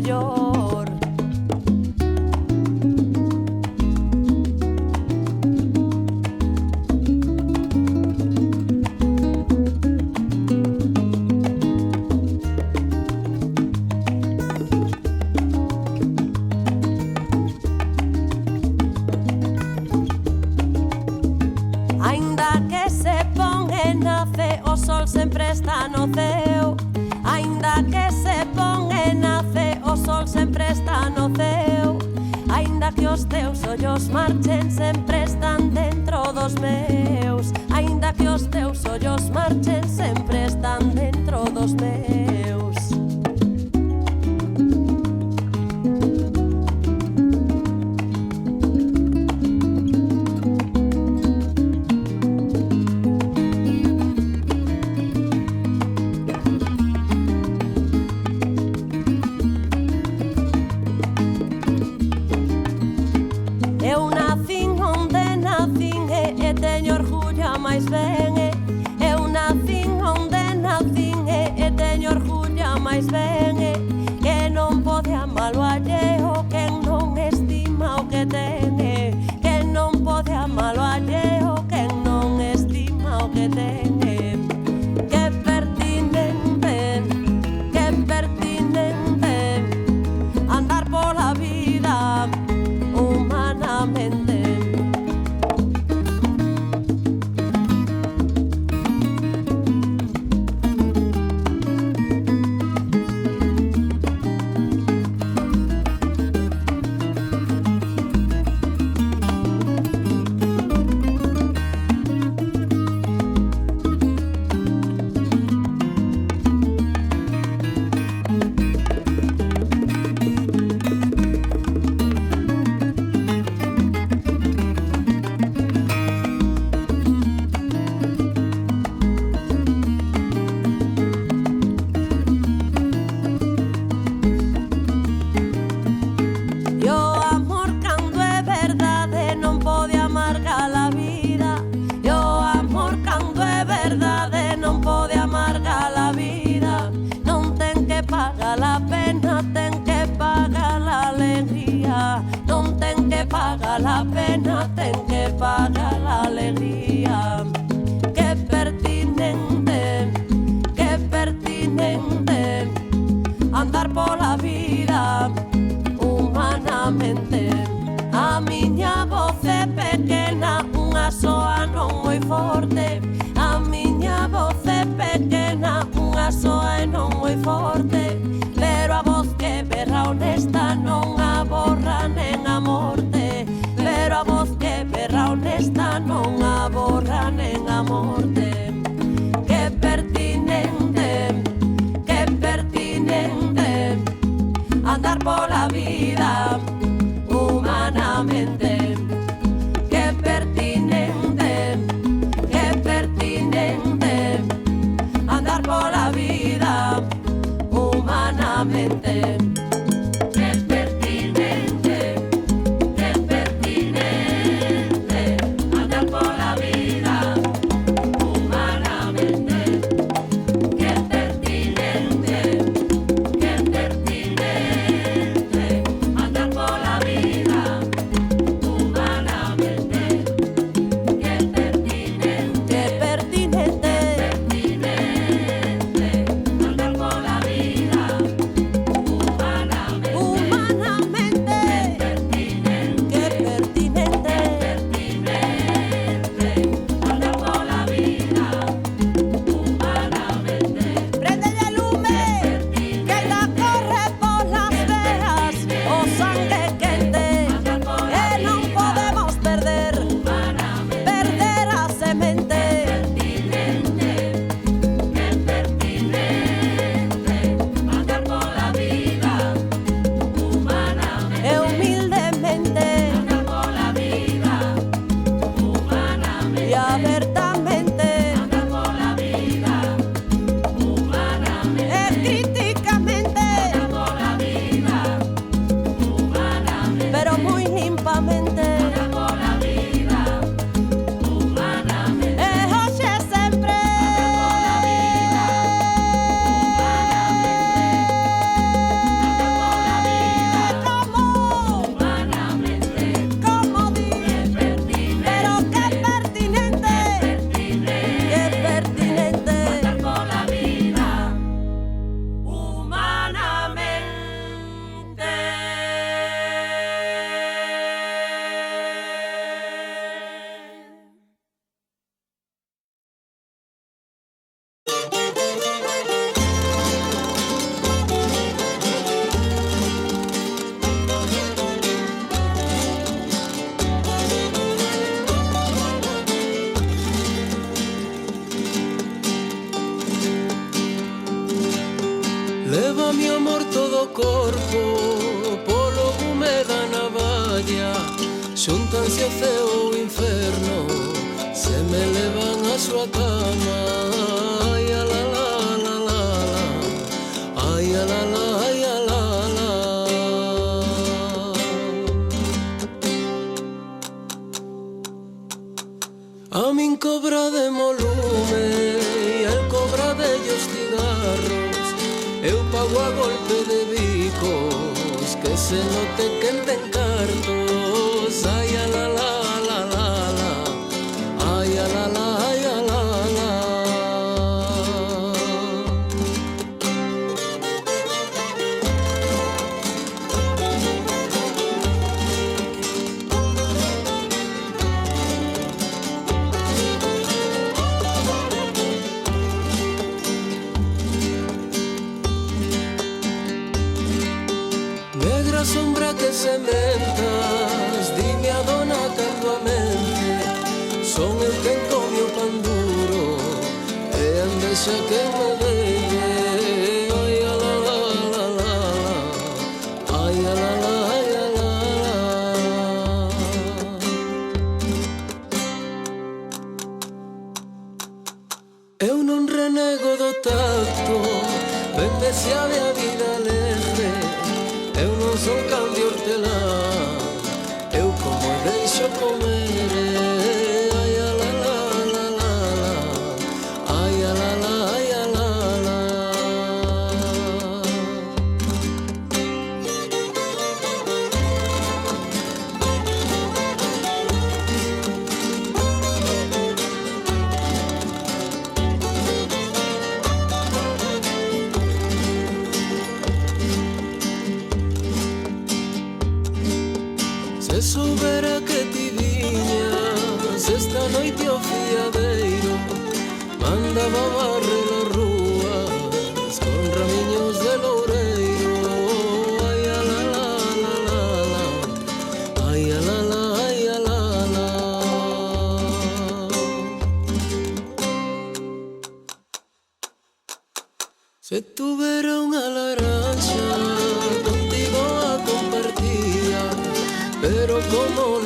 mellor. Aínda que se pon e nace, o sol sempre está no ceo. Aínda que se pon e nace, o sol sempre está no ceo. Aínda que os teus ollos marchen, sempre están dentro dos meus. Aínda que os teus ollos marchen, sempre están dentro dos meus. Eu nacín onde nacín e teño orgullo a máis ben. Eu nacín onde nacín e teño orgullo a máis ben. Que non pode amalo alleo, quen non estima o que ten. Que non pode amalo alleo, quen non estima o que ten. Que pertinente andar pola vida humanamente. La pena ten que pagar la alegría. Non ten que pagar la pena, ten que pagar la alegría. Que pertinente andar pola vida humanamente. A miña voz é pequena, unha soa non moi forte. A miña voz é pequena, unha soa e non moi forte. Pero a voz que berra honesta non a borra nen a morte. Pero a voz que corpo polo gume da navalla, xuntanse o ceo o inferno, se me levan a súa cama. Ai, a la la la la la, ai, a la la, ai, a la la. A min cobra de molume e el cobra de ellos cigarros. Eu pago a golpe de bicos, que se note que ten cartos. Ai, a la la la la la, ai, a la la, ai, a la la. Negra sombra que sementas, dime a dona cando a mente. Son eu quen come o pan duro e andexa que me veie. Ai, a la la la la, ai, a la la, ai, a la la. Eu non renego do tacto, ben deseable a vida alegre. Eu non son can de hortelán, eu como e deixo comer. Ai, a la la la la la, ai, a la la, ai, a la la. Se soubera que ti viñas esta noite ao fiadeiro, mandaba barrer as rúas con ramiños de loureiro. Ai, a la la la la la, ai, a la la, ai, a la la. Se tuvera unha laranxa contigo a compartía, pero como